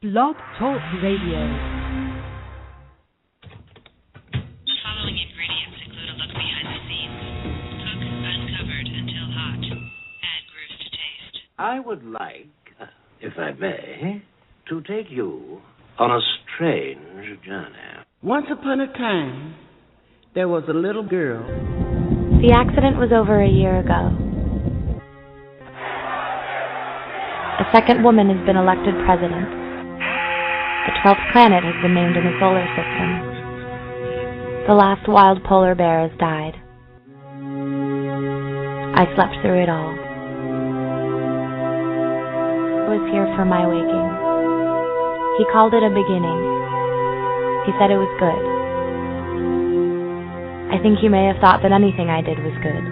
Blog Talk Radio. Following ingredients include a look behind the scenes. Cook uncovered until hot. Add grooves to taste. I would like, if I may, to take you on a strange journey. Once upon a time, there was a little girl. The accident was over a year ago. A second woman has been elected president. The 12th planet has been named in the solar system. The last wild polar bear has died. I slept through it all. I was here for my waking. He called it a beginning. He said it was good. I think he may have thought that anything I did was good.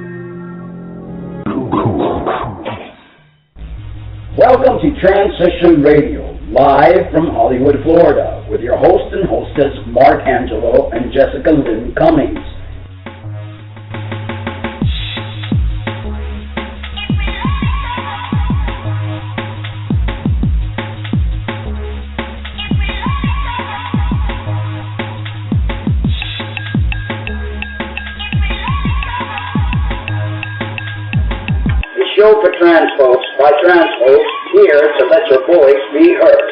Welcome to Transition Radio, live from Hollywood, Florida, with your host and hostess, Mark Angelo and Jessica Lynn Cummings. Show for trans folks by trans folks, here to let your voice be heard.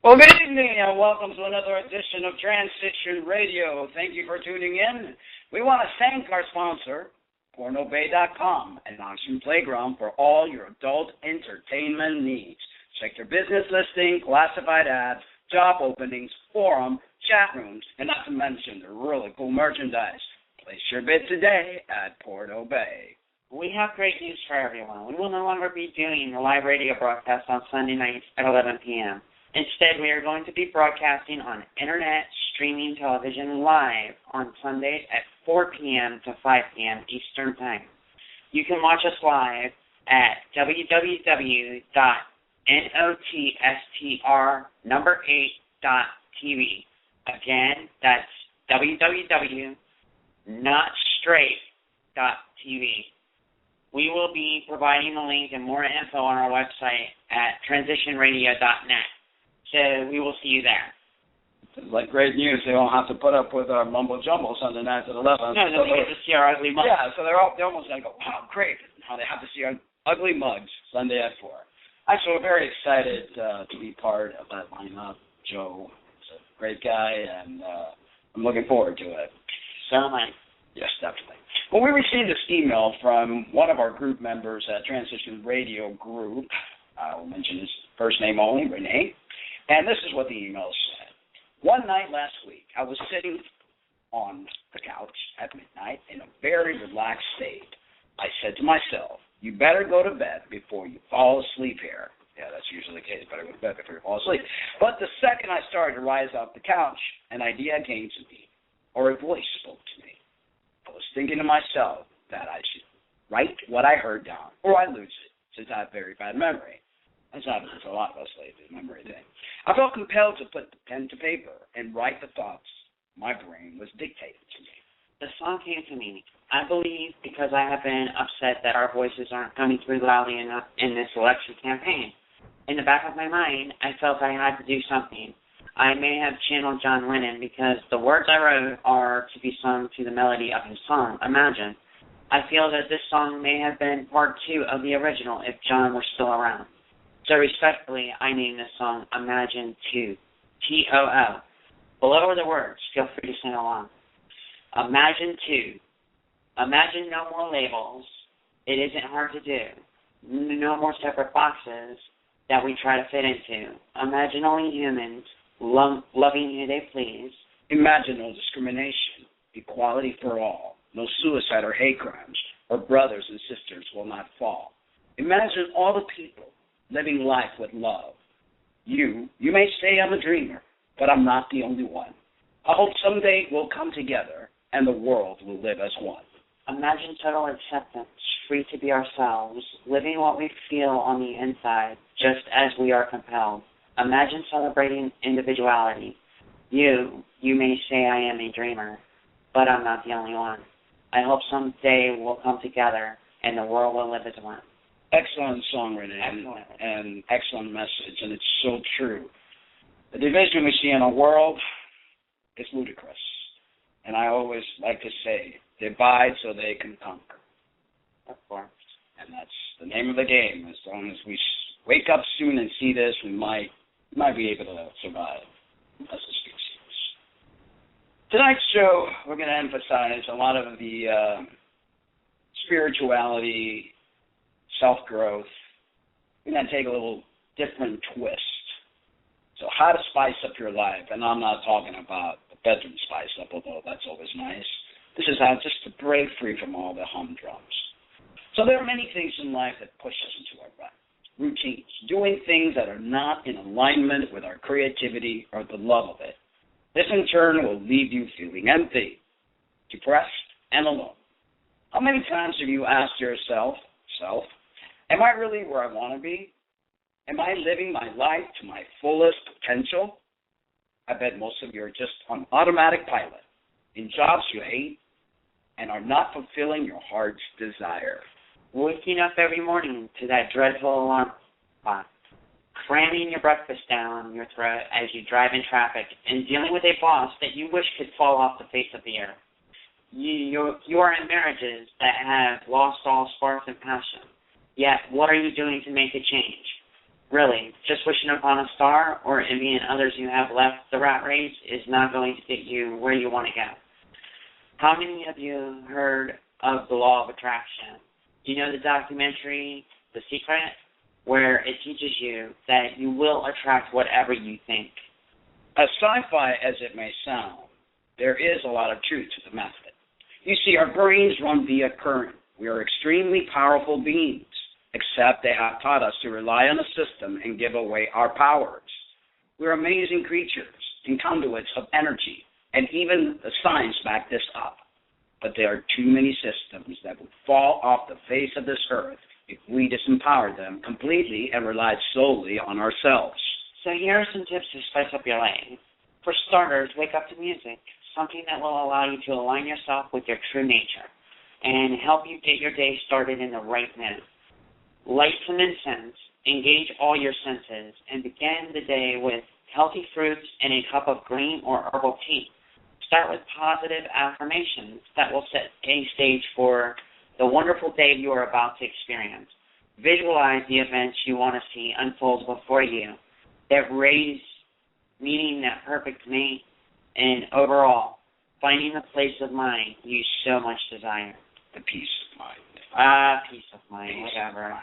Well, good evening, and welcome to another edition of Transition Radio. Thank you for tuning in. We want to thank our sponsor, PornoBay.com, an auction playground for all your adult entertainment needs. Check their business listing, classified ads, job openings, forum, chat rooms, and not to mention the really cool merchandise. Place your bid today at Porno Bay. We have great news for everyone. We will no longer be doing the live radio broadcast on Sunday nights at 11 p.m. Instead, we are going to be broadcasting on internet streaming television live on Sundays at 4 p.m. to 5 p.m. Eastern Time. You can watch us live at www.notstr8.tv. Again, that's www.notstraight.tv. We will be providing the link and more info on our website at transitionradio.net. So we will see you there. It's like great news. They won't have to put up with our mumbo jumbo Sunday nights at 11. No, they'll get to see our ugly mugs. Yeah, so they're almost going to go, wow, great. Now they have to see our ugly mugs Sunday at 4. Actually, we're very excited to be part of that lineup. Joe is a great guy, and I'm looking forward to it. So am I. Yes, definitely. Well, we received this email from one of our group members at Transition Radio Group. I will mention his first name only, Renee. And this is what the email said. One night last week, I was sitting on the couch at midnight in a very relaxed state. I said to myself, you better go to bed before you fall asleep here. Yeah, that's usually the case. Better go to bed before you fall asleep. But the second I started to rise off the couch, an idea came to me, or a voice spoke to me. I was thinking to myself that I should write what I heard down, or I lose it, since I have very bad memory. That's happens to a lot of us lately, memory thing. I felt compelled to put the pen to paper and write the thoughts my brain was dictating to me. The song came to me, I believe, because I have been upset that our voices aren't coming through loudly enough in this election campaign. In the back of my mind, I felt I had to do something. I may have channeled John Lennon because the words I wrote are to be sung to the melody of his song, Imagine. I feel that this song may have been part 2 of the original if John were still around. So respectfully, I name this song Imagine 2, T-O-O. Below are the words. Feel free to sing along. Imagine 2. Imagine no more labels. It isn't hard to do. No more separate boxes that we try to fit into. Imagine only humans loving who they please. Imagine no discrimination. Equality for all. No suicide or hate crimes. Our brothers and sisters will not fall. Imagine all the people living life with love. You may say I'm a dreamer, but I'm not the only one. I hope someday we'll come together and the world will live as one. Imagine total acceptance, free to be ourselves, living what we feel on the inside, just as we are compelled. Imagine celebrating individuality. You may say I am a dreamer, but I'm not the only one. I hope someday we'll come together and the world will live as one. Excellent song, Renee, and excellent message, and it's so true. The division we see in our world is ludicrous, and I always like to say, divide so they can conquer. Of course. And that's the name of the game. As long as we wake up soon and see this, we might be able to survive as a species. Tonight's show, we're going to emphasize a lot of the spirituality, self-growth. We're going to take a little different twist. So how to spice up your life, and I'm not talking about the bedroom spice up, although that's always nice. This is how just to break free from all the humdrums. So there are many things in life that push us into our rut. Routines, doing things that are not in alignment with our creativity or the love of it. This in turn will leave you feeling empty, depressed, and alone. How many times have you asked yourself, am I really where I want to be? Am I living my life to my fullest potential? I bet most of you are just on automatic pilot, in jobs you hate, and are not fulfilling your heart's desire. Waking up every morning to that dreadful alarm clock, cramming your breakfast down your throat as you drive in traffic, and dealing with a boss that you wish could fall off the face of the earth. You are in marriages that have lost all spark and passion. Yet, what are you doing to make a change? Really, just wishing upon a star or envying others who have left the rat race is not going to get you where you want to go. How many of you heard of the law of attraction? Do you know the documentary, The Secret, where it teaches you that you will attract whatever you think? As sci-fi as it may sound, there is a lot of truth to the method. You see, our brains run via current. We are extremely powerful beings, except they have taught us to rely on a system and give away our powers. We're amazing creatures and conduits of energy, and even the science back this up. But there are too many systems that would fall off the face of this earth if we disempowered them completely and relied solely on ourselves. So here are some tips to spice up your life. For starters, wake up to music, something that will allow you to align yourself with your true nature and help you get your day started in the right mood. Light some incense, engage all your senses, and begin the day with healthy fruits and a cup of green or herbal tea. Start with positive affirmations that will set a stage for the wonderful day you are about to experience. Visualize the events you want to see unfold before you that raise meeting that perfect mate, and overall, finding the place of mind you so much desire. The peace of mind. Peace of mind, whatever.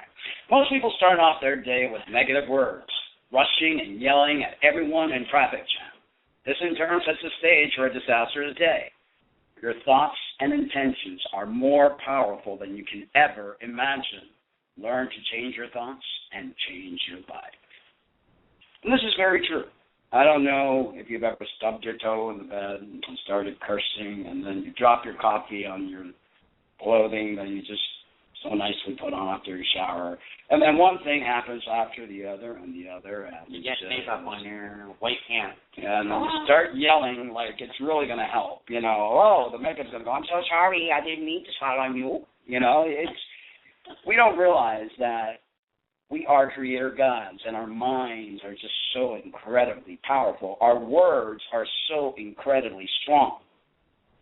Most people start off their day with negative words, rushing and yelling at everyone in traffic jam. This in turn sets the stage for a disastrous day. Your thoughts and intentions are more powerful than you can ever imagine. Learn to change your thoughts and change your life. And this is very true. I don't know if you've ever stubbed your toe in the bed and started cursing, and then you drop your coffee on your clothing that you just so nicely put on after your shower. And then one thing happens after the other and the other. And you get makeup on your white pants. And then you start yelling like it's really going to help. You know, oh, the makeup's going to go, I'm so sorry, I didn't mean to swallow on you. You know, we don't realize that we are creator gods, and our minds are just so incredibly powerful. Our words are so incredibly strong.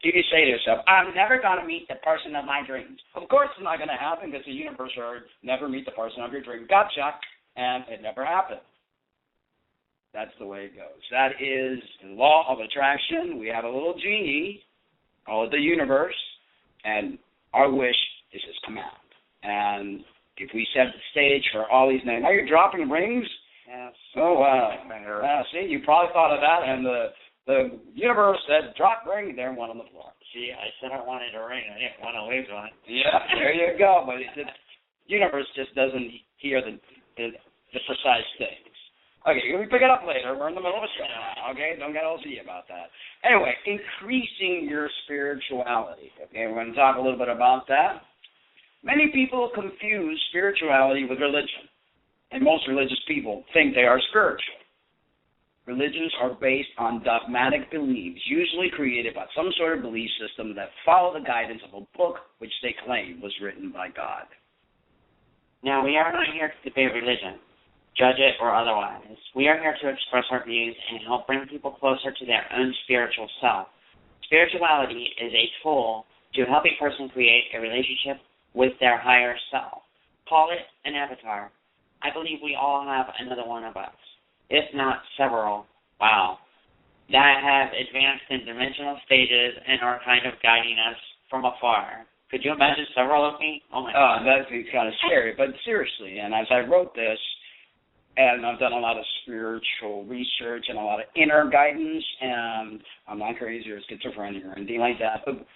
You can say to yourself, I'm never going to meet the person of my dreams. Of course it's not going to happen because the universe heard, never meet the person of your dream. Gotcha. And it never happened. That's the way it goes. That is the law of attraction. We have a little genie, call it the universe, and our wish is his command. And if we set the stage for all these names, are you dropping rings? Yes. Oh, wow. See, you probably thought of that, and the universe said, drop ring, there one on the floor. See, I said I wanted a ring. I didn't want to lose one. Yeah, there you go. But the universe just doesn't hear the precise things. Okay, we pick it up later. We're in the middle of a show now, okay? Don't get all Z about that. Anyway, increasing your spirituality. Okay, we're going to talk a little bit about that. Many people confuse spirituality with religion, and most religious people think they are spiritual. Religions are based on dogmatic beliefs, usually created by some sort of belief system that follow the guidance of a book which they claim was written by God. Now, we are not here to debate religion, judge it or otherwise. We are here to express our views and help bring people closer to their own spiritual self. Spirituality is a tool to help a person create a relationship with their higher self. Call it an avatar. I believe we all have another one of us, if not several, that have advanced in dimensional stages and are kind of guiding us from afar. Could you imagine several of me? Oh, my God. That'd be kind of scary, but seriously, and as I wrote this, and I've done a lot of spiritual research and a lot of inner guidance, and I'm not crazy or schizophrenic or anything like that, but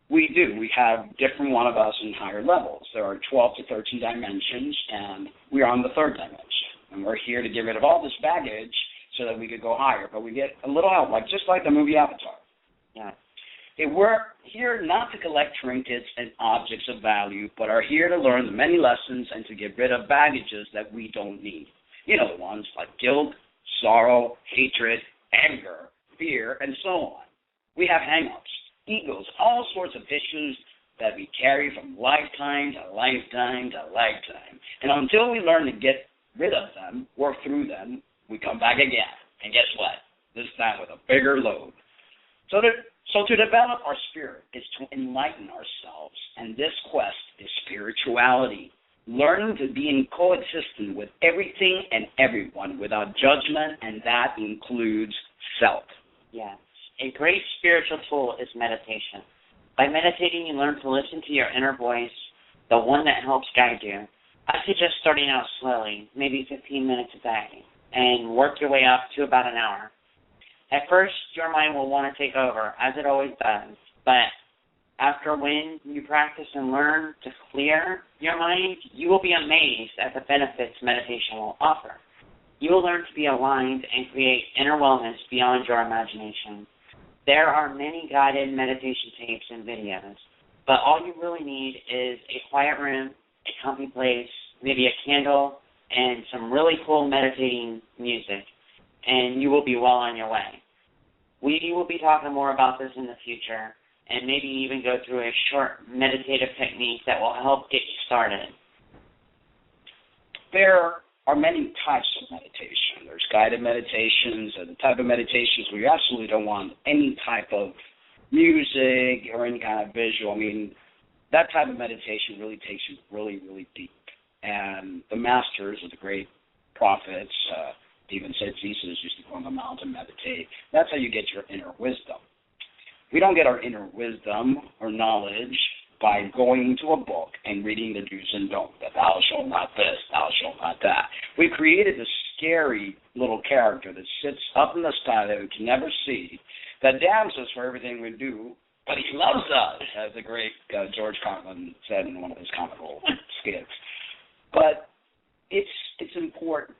we have different one of us in higher levels. There are 12 to 13 dimensions, and we are on the third dimension. And we're here to get rid of all this baggage so that we could go higher. But we get a little help, just like the movie Avatar. Yeah. We're here not to collect trinkets and objects of value, but are here to learn the many lessons and to get rid of baggages that we don't need. You know, the ones like guilt, sorrow, hatred, anger, fear, and so on. We have hang-ups, egos, all sorts of issues that we carry from lifetime to lifetime to lifetime. And until we learn to get rid of them, work through them, we come back again. And guess what? This time with a bigger load. So to develop our spirit is to enlighten ourselves, and this quest is spirituality. Learning to be in coexistence with everything and everyone without judgment, and that includes self. Yes. A great spiritual tool is meditation. By meditating, you learn to listen to your inner voice, the one that helps guide you. I suggest starting out slowly, maybe 15 minutes a day, and work your way up to about an hour. At first, your mind will want to take over, as it always does, but after when you practice and learn to clear your mind, you will be amazed at the benefits meditation will offer. You will learn to be aligned and create inner wellness beyond your imagination. There are many guided meditation tapes and videos, but all you really need is a quiet room, a comfy place, maybe a candle, and some really cool meditating music, and you will be well on your way. We will be talking more about this in the future, and maybe even go through a short meditative technique that will help get you started. There are many types of meditation. There's guided meditations, and the type of meditations where you absolutely don't want any type of music or any kind of visual. I mean, that type of meditation really takes you really, really deep. And the masters of the great prophets even said Jesus used to go on the mountain and meditate. That's how you get your inner wisdom. We don't get our inner wisdom or knowledge by going to a book and reading the do's and don'ts, that thou shalt not this, thou shalt not that. We've created this scary little character that sits up in the sky that we can never see, that damns us for everything we do, but he loves us, as the great George Carlin said in one of his comical skits. But it's important.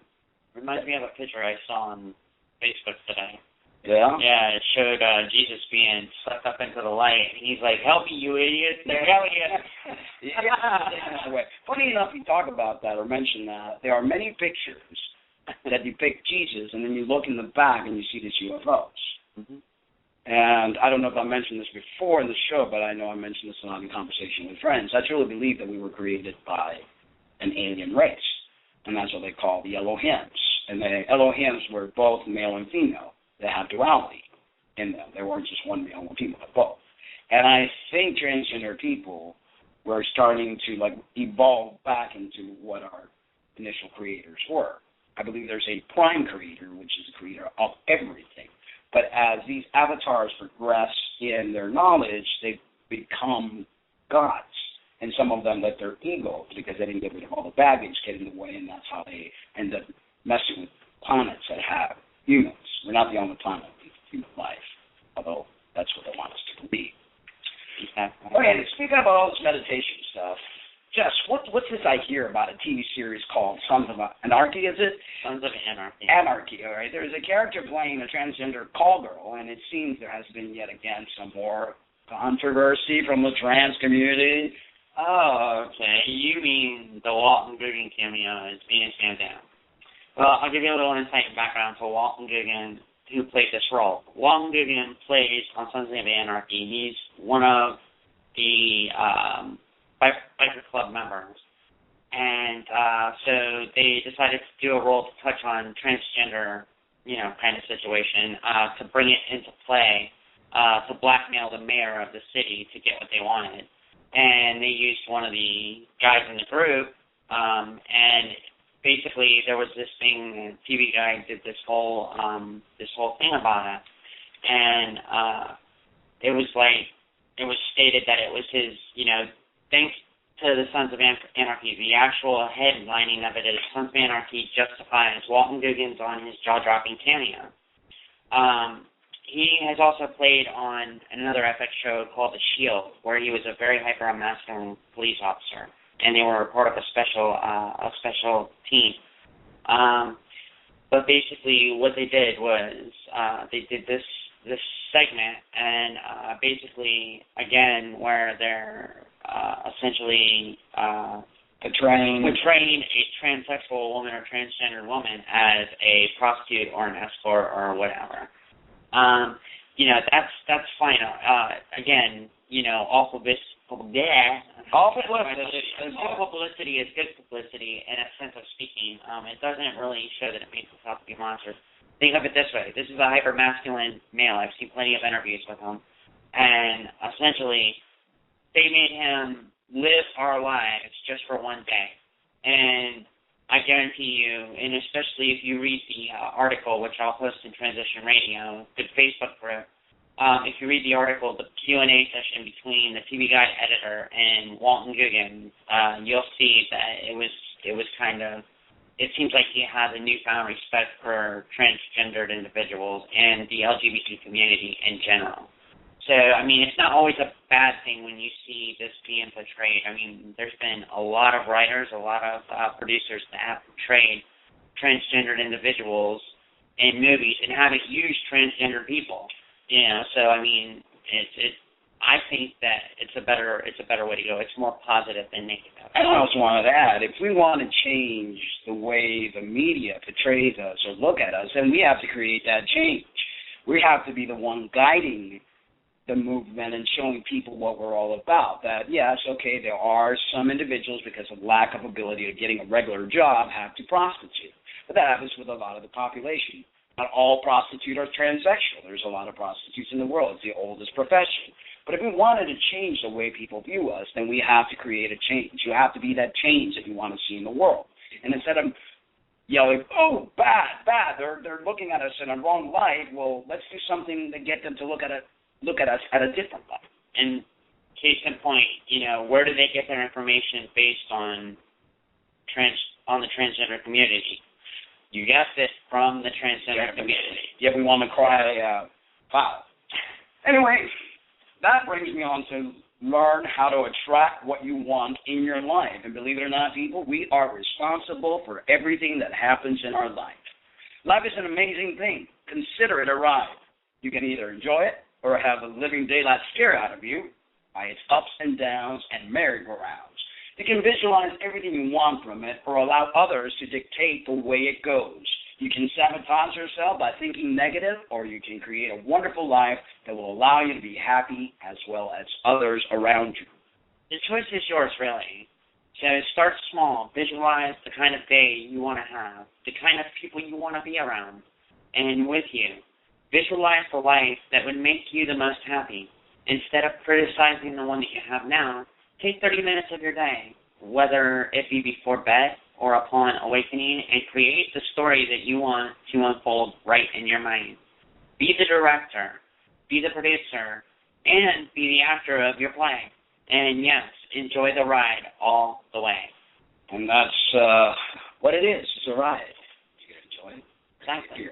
Reminds me of a picture I saw on Facebook today. Yeah? Yeah, it showed Jesus being sucked up into the light. And he's like, help me, you idiot. Hell yeah. Yeah. Funny enough, you talk about that or mention that. There are many pictures that depict Jesus, and then you look in the back and you see these UFOs. Mm-hmm. And I don't know if I mentioned this before in the show, but I know I mentioned this a lot in conversation with friends. I truly believe that we were created by an alien race, and that's what they call the Elohims. And the Elohims were both male and female. They have duality in them. They weren't just one male and one female, but both. And I think transgender people were starting to evolve back into what our initial creators were. I believe there's a prime creator, which is the creator of everything. But as these avatars progress in their knowledge, they become gods. And some of them let their egos, because they didn't get rid of all the baggage, get in the way, and that's how they end up messing with planets that have humans. We're not the only planet with human life, although that's what they want us to believe. Okay, speaking about all this meditation stuff, Jess, what's this I hear about a TV series called Sons of Anarchy, is it? Sons of Anarchy. Anarchy, all right. There's a character playing a transgender call girl, and it seems there has been yet again some more controversy from the trans community. Oh, okay. You mean the Walton Goggin cameo is being stand down. Well, I'll give you a little insight and background to Walton Goggin, who played this role. Walton Goggin plays on Sons of Anarchy. He's one of the biker club members. And so they decided to do a role to touch on transgender, kind of situation, to bring it into play, to blackmail the mayor of the city to get what they wanted. And they used one of the guys in the group, and basically there was this thing, TV Guide did this whole thing about it, and it was stated that it was his, thanks to the Sons of Anarchy. The actual headlining of it is Sons of Anarchy justifies Walton Goggins on his jaw-dropping cameo. He has also played on another FX show called The Shield, where he was a very hyper-masculine police officer, and they were part of a special team. But basically, what they did was they did this segment, and basically, again, where they're essentially portraying a transsexual woman or transgender woman as a prostitute or an escort or whatever. That's fine. Again, all publicity is good publicity in a sense of speaking. It doesn't really show that it makes us out to be monsters. Think of it this way. This is a hyper-masculine male. I've seen plenty of interviews with him. And essentially, they made him live our lives just for one day. And I guarantee you, and especially if you read the article, which I'll post in Transition Radio, the Facebook group, if you read the article, the Q&A session between the TV Guide editor and Walton Goggins, you'll see that it was kind of, it seems like he has a newfound respect for transgendered individuals and the LGBT community in general. So, I mean, it's not always a bad thing when you see this being portrayed. I mean, there's been a lot of writers, a lot of producers that have portrayed transgendered individuals in movies and haven't used transgender people. So I mean, I think that it's a better way to go. It's more positive than negative. I also wanted to add, if we want to change the way the media portrays us or look at us, then we have to create that change. We have to be the one guiding the movement and showing people what we're all about. That, yes, okay, there are some individuals, because of lack of ability of getting a regular job, have to prostitute. But that happens with a lot of the population. Not all prostitutes are transsexual. There's a lot of prostitutes in the world. It's the oldest profession. But if we wanted to change the way people view us, then we have to create a change. You have to be that change that you want to see in the world. And instead of yelling, oh, bad, they're looking at us in a wrong light, well, let's do something to get them to look at us at a different light. And case in point, where do they get their information based on the transgender community? You guessed it, from the transgender community. Yeah, we want to cry foul. Anyway, that brings me on to learn how to attract what you want in your life. And believe it or not, people, we are responsible for everything that happens in our life. Life is an amazing thing. Consider it a ride. You can either enjoy it or have a living daylight scare out of you by its ups and downs and merry-go-rounds. You can visualize everything you want from it or allow others to dictate the way it goes. You can sabotage yourself by thinking negative, or you can create a wonderful life that will allow you to be happy as well as others around you. The choice is yours, really. So start small. Visualize the kind of day you want to have, the kind of people you want to be around and with you. Visualize the life that would make you the most happy. Instead of criticizing the one that you have now, take 30 minutes of your day, whether it be before bed or upon awakening, and create the story that you want to unfold right in your mind. Be the director, be the producer, and be the actor of your play. And yes, enjoy the ride all the way. And that's what it is. It's a ride. You can enjoy it. Exactly.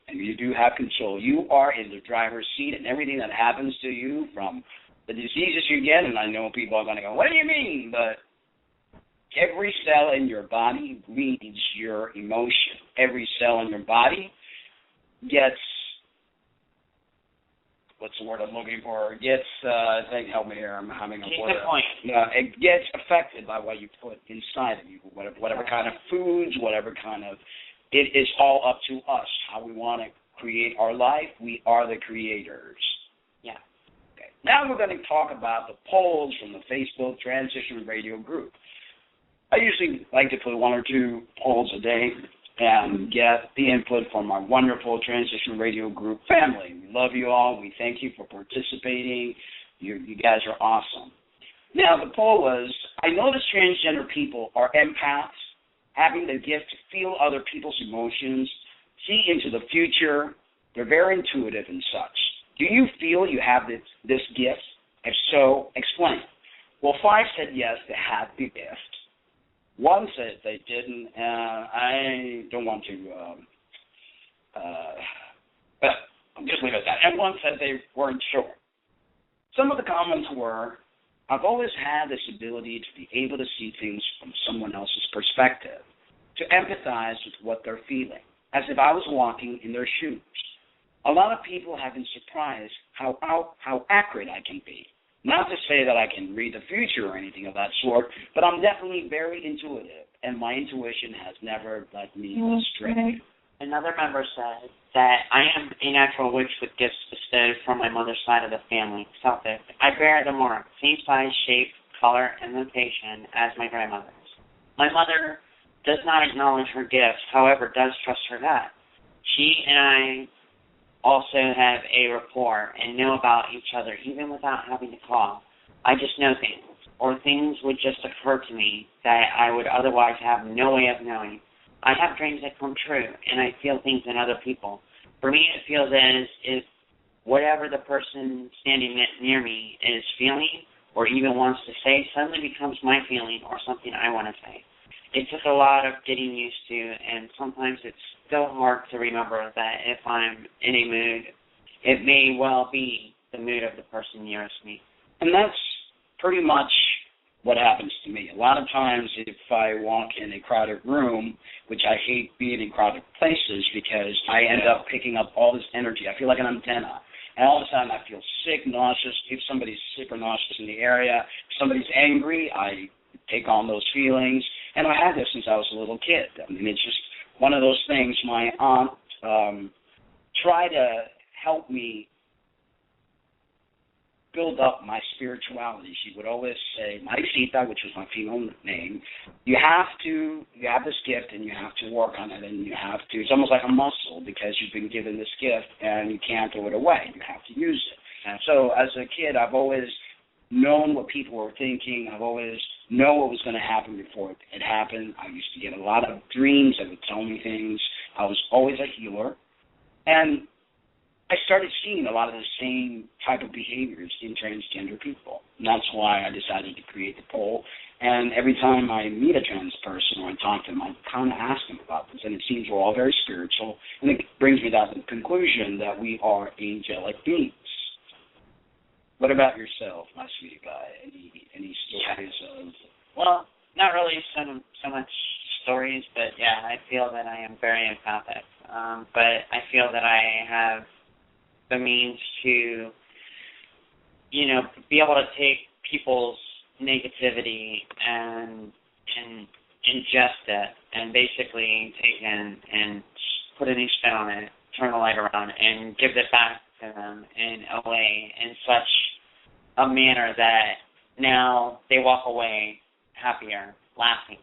And you do have control. You are in the driver's seat, and everything that happens to you, from the diseases you get, and I know people are going to go, what do you mean? But Every cell in your body reads your emotion. Every cell in your body gets, what's the word I'm looking for? Gets, help me here, I'm having a word. It gets affected by what you put inside of you, whatever kind of foods, whatever kind of, it is all up to us, how we want to create our life. We are the creators. Yeah. Okay. Now we're going to talk about the polls from the Facebook Transition Radio group. I usually like to put 1 or 2 polls a day and get the input from our wonderful Transition Radio group family. We love you all. We thank you for participating. You guys are awesome. Now, the poll was, I notice transgender people are empaths, having the gift to feel other people's emotions, see into the future. They're very intuitive and such. Do you feel you have this gift? If so, explain. Well, 5 said yes, they had the gift. 1 said they didn't. I don't want to, but I'll just leave it at that. And 1 said they weren't sure. Some of the comments were, I've always had this ability to be able to see things from someone else's perspective, to empathize with what they're feeling, as if I was walking in their shoes. A lot of people have been surprised how accurate I can be. Not to say that I can read the future or anything of that sort, but I'm definitely very intuitive, and my intuition has never led me astray. Another member said that I am a natural witch with gifts bestowed from my mother's side of the family, Celtic. I bear the mark, same size, shape, color, and location as my grandmother's. My mother does not acknowledge her gifts, however, does trust her gut. She and I also have a rapport and know about each other even without having to call. I just know things, or things would just occur to me that I would otherwise have no way of knowing. I have dreams that come true, and I feel things in other people. For me, it feels as if whatever the person standing near me is feeling or even wants to say suddenly becomes my feeling or something I want to say. It took a lot of getting used to, and sometimes it's so hard to remember that if I'm in a mood, it may well be the mood of the person nearest me. And that's pretty much what happens to me. A lot of times if I walk in a crowded room, which I hate being in crowded places because I end up picking up all this energy. I feel like an antenna. And all of a sudden I feel sick, nauseous. If somebody's sick or nauseous in the area, if somebody's angry, I take on those feelings. And I've had this since I was a little kid. I mean, it's just one of those things. My aunt tried to help me build up my spirituality. She would always say, Maricita, which was my female name, you have this gift and you have to work on it, and you have to, it's almost like a muscle because you've been given this gift and you can't throw it away. You have to use it. And so as a kid, I've always known what people were thinking. I've always known what was going to happen before it happened. I used to get a lot of dreams that would tell me things. I was always a healer. And I started seeing a lot of the same type of behaviors in transgender people. And that's why I decided to create the poll. And every time I meet a trans person or I talk to them, I kind of ask them about this. And it seems we're all very spiritual. And it brings me to the conclusion that we are angelic beings. What about yourself, my sweetie guy? Any stories of... Well, not really so much stories, but yeah, I feel that I am very empathic. But I feel that I have the means to, be able to take people's negativity and ingest it and basically take and put a new spin on it, turn the light around, and give it back to them in a way, in such a manner that now they walk away happier, laughing,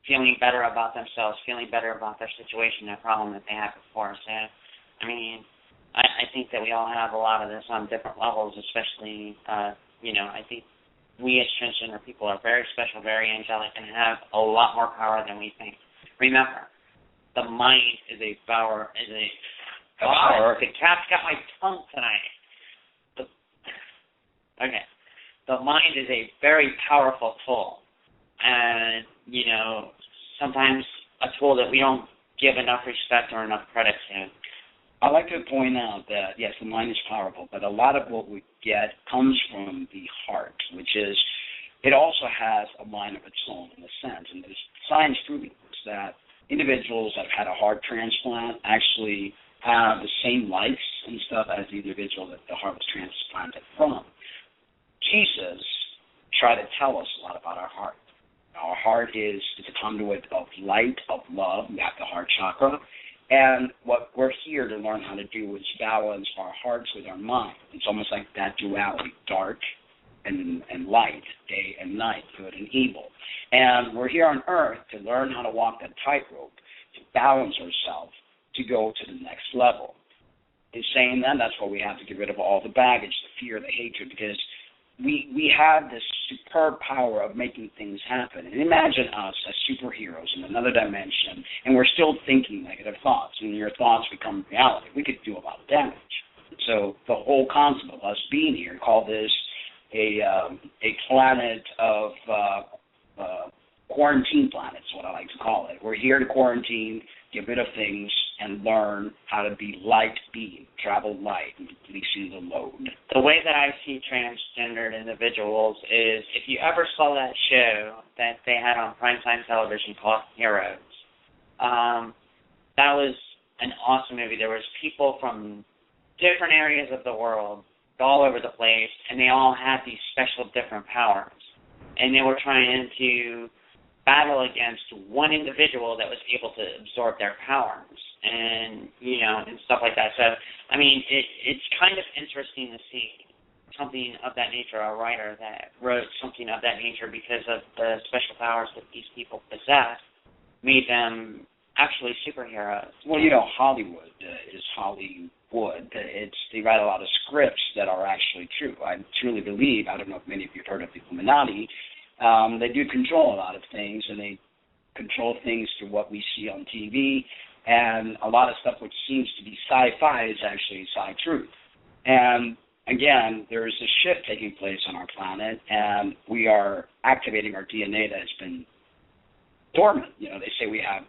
feeling better about themselves, feeling better about their situation, their problem that they had before. So, I think that we all have a lot of this on different levels, especially, I think we as transgender people are very special, very angelic, and have a lot more power than we think. Remember, the mind is a power, the cat's got my tongue tonight. Okay. The mind is a very powerful tool. And, sometimes a tool that we don't give enough respect or enough credit to. I like to point out that, yes, the mind is powerful, but a lot of what we get comes from the heart, which is it also has a mind of its own in a sense. And there's science proving this, that individuals that have had a heart transplant actually have the same likes and stuff as the individual that the heart was transplanted from. Jesus tried to tell us a lot about our heart. Our heart is a conduit of light, of love. We have the heart chakra. And what we're here to learn how to do is balance our hearts with our mind. It's almost like that duality, dark and light, day and night, good and evil. And we're here on earth to learn how to walk that tightrope, to balance ourselves, to go to the next level. In saying that, that's why we have to get rid of all the baggage, the fear, the hatred, because we have this superb power of making things happen. And imagine us as superheroes in another dimension, and we're still thinking negative thoughts, and your thoughts become reality. We could do a lot of damage. So the whole concept of us being here, call this a planet of quarantine planet is what I like to call it. We're here to quarantine, get rid of things, and learn how to be light being, travel light, and releasing the load. The way that I see transgendered individuals is, if you ever saw that show that they had on primetime television called Heroes, that was an awesome movie. There was people from different areas of the world, all over the place, and they all had these special different powers. And they were trying to battle against one individual that was able to absorb their powers and, and stuff like that. So, I mean, it's kind of interesting to see something of that nature, a writer that wrote something of that nature because of the special powers that these people possess made them actually superheroes. Well, Hollywood is Hollywood. They write a lot of scripts that are actually true. I truly believe, I don't know if many of you have heard of the Illuminati, they do control a lot of things, and they control things through what we see on TV, and a lot of stuff which seems to be sci-fi is actually sci-truth. And again, there is a shift taking place on our planet, and we are activating our DNA that has been dormant. They say we have,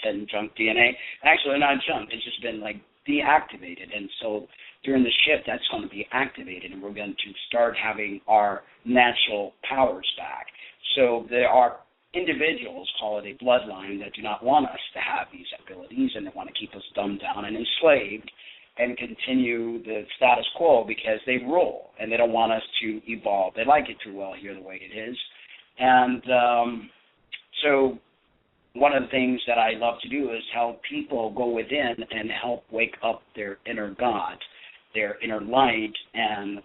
10 junk DNA? Actually, not junk. It's just been, deactivated. And so during the shift, that's going to be activated, and we're going to start having our natural powers back. So there are individuals, call it a bloodline, that do not want us to have these abilities, and they want to keep us dumbed down and enslaved and continue the status quo because they rule, and they don't want us to evolve. They like it too well here the way it is. And so one of the things that I love to do is help people go within and help wake up their inner God, their inner light, and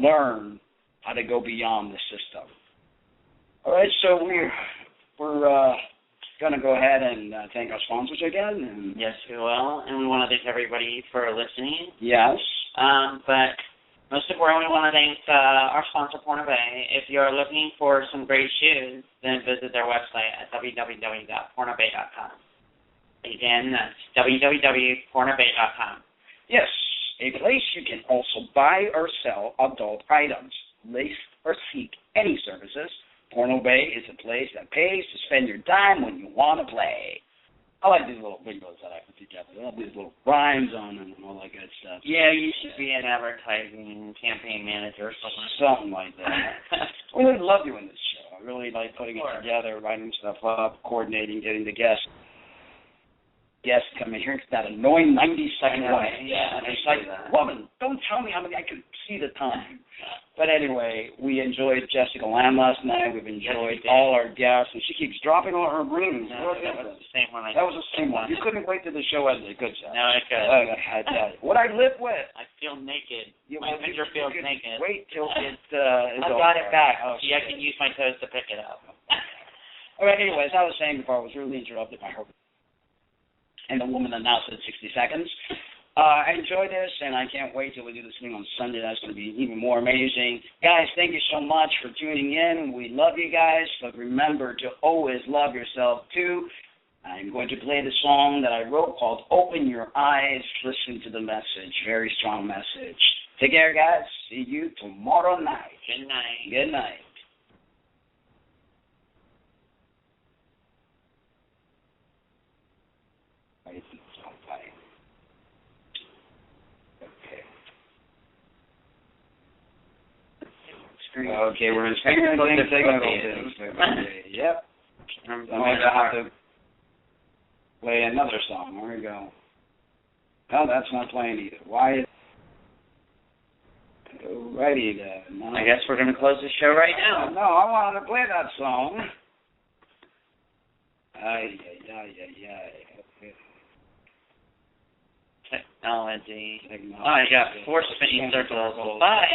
learn how to go beyond the system. All right, so we're going to go ahead and thank our sponsors again. And yes, we will, and we want to thank everybody for listening. Yes. But most importantly, we want to thank our sponsor, Pornobay. If you're looking for some great shoes, then visit their website at www.pornobay.com. Again, that's www.pornobay.com. Yes, a place you can also buy or sell adult items, lease or seek any services. Pornobay is a place that pays to spend your time when you want to play. I like these little videos that I put together. I have these little rhymes on them and all that good stuff. Yeah, you should be an advertising campaign manager or something. Something like that. I really love doing this show. I really like putting it together, writing stuff up, coordinating, getting the guests come in here. It's that annoying 90-second way. Yeah, and it's like, woman, don't tell me how many I can see the time. But anyway, we enjoyed Jessica Lamb last night. We've enjoyed all our guests, and she keeps dropping all her rings. No, that was the same one. That was the same one. You couldn't wait till the show ended. Good job. No, I could. I tell you. What I live with. I feel naked. My finger feels naked. Wait till it is I got it back. Oh, see, I can use my toes to pick it up. All right, anyways, I was saying before I was really interrupted by her. And the woman announced it in 60 seconds. I enjoyed this, and I can't wait till we do this thing on Sunday. That's going to be even more amazing. Guys, thank you so much for tuning in. We love you guys, but remember to always love yourself, too. I'm going to play the song that I wrote called Open Your Eyes, Listen to the Message. Very strong message. Take care, guys. See you tomorrow night. Good night. Good night. screen. Okay, we're in technical difficulties. Yep. I'm going to have to play another song. There we go. Oh, that's not playing either. Why? Alrighty then. I guess we're going to close the show right now. No, I wanted to play that song. Technology. Oh, I got 4 spinning circles. Bye.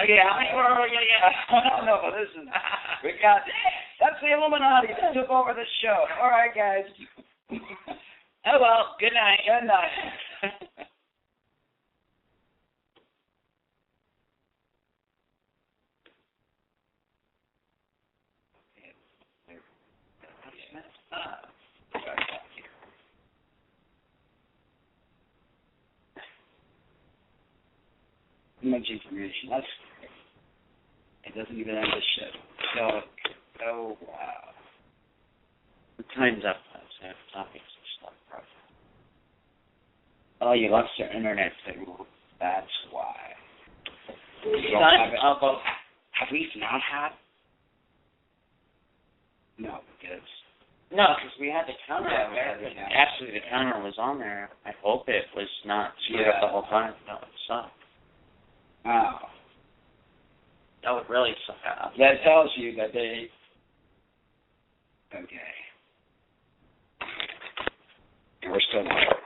Okay, how many more are we going to get? I don't know, but listen. We got, that's the Illuminati that took over the show. All right, guys. Oh, well, good night. Good night. Much information. That's it doesn't even end the show. So, oh wow. The time's up. So topics and stuff. Oh, you lost your internet signal. That's why. Have we not had? No, because. No, because we had the counter. Actually, the counter was on there. I hope it was not screwed up the whole time. That would suck. Oh. That would really suck out. That tells you that they. Okay. We're still not.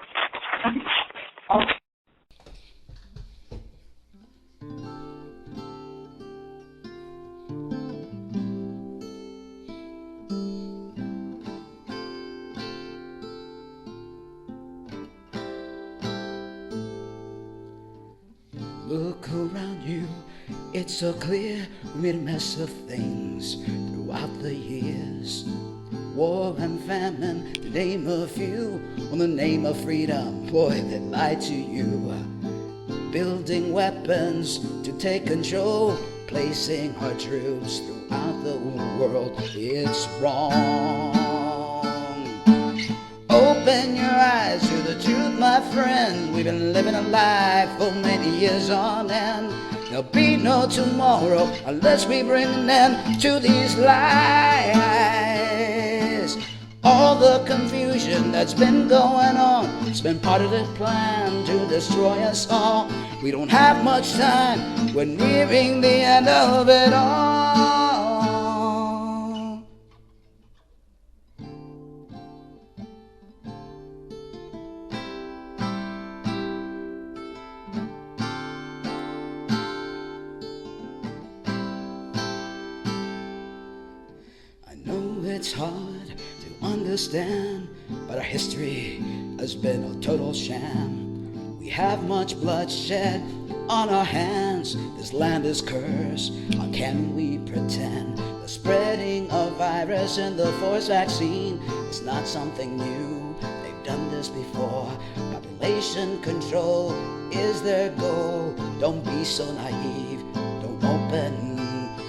Look around you, it's so clear we made a mess of things throughout the years. War and famine, to name a few, on the name of freedom, boy, they lied to you. Building weapons to take control, placing our troops throughout the world, it's wrong. Open your eyes to the truth, my friend. We've been living a life for many years on end. There'll be no tomorrow unless we bring an end to these lies. All the confusion that's been going on, it's been part of the plan to destroy us all. We don't have much time, we're nearing the end of it all. It's hard to understand, but our history has been a total sham. We have much bloodshed on our hands. This land is cursed. How can we pretend? The spreading of virus and the forced vaccine is not something new. They've done this before. Population control is their goal. Don't be so naive. Don't open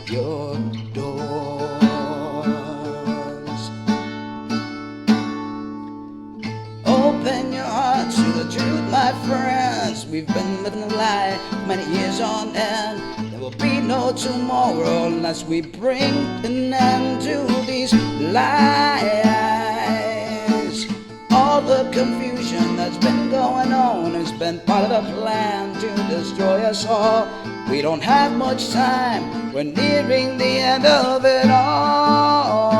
your door. Open your hearts to the truth, my friends. We've been living a lie many years on end. There will be no tomorrow unless we bring an end to these lies. All the confusion that's been going on has been part of the plan to destroy us all. We don't have much time, we're nearing the end of it all.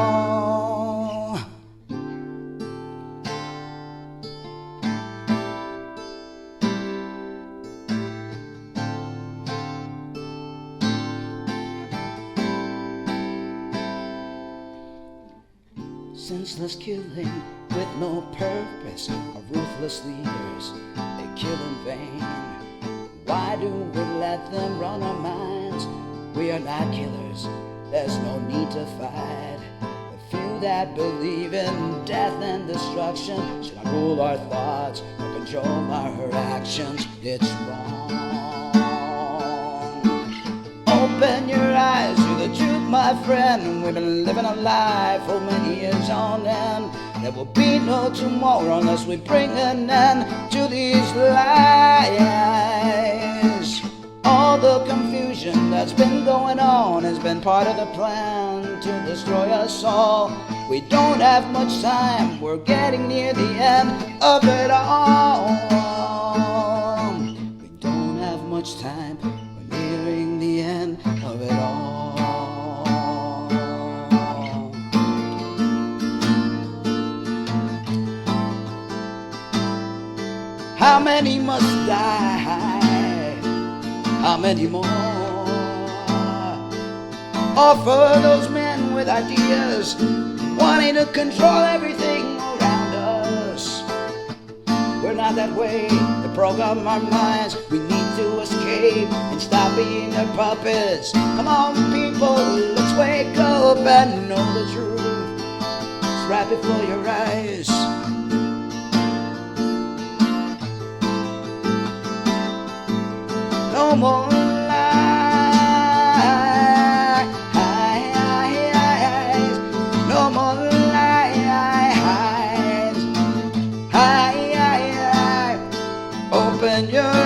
Senseless killing with no purpose of ruthless leaders, they kill in vain. Why do we let them run our minds? We are not killers, there's no need to fight. The few that believe in death and destruction should not rule our thoughts or control our actions. It's wrong. Open your eyes to the truth, my friend. We've been living a life for many years on end. There will be no tomorrow unless we bring an end to these lies. All the confusion that's been going on has been part of the plan to destroy us all. We don't have much time, we're getting near the end of it all. We don't have much time, we're nearing the end of it all. How many must die? How many more? Or for those men with ideas wanting to control everything around us. We're not that way to program our minds. We need to escape and stop being their puppets. Come on, people, let's wake up and know the truth. It's right before your eyes. No more lies, no more lies. Open your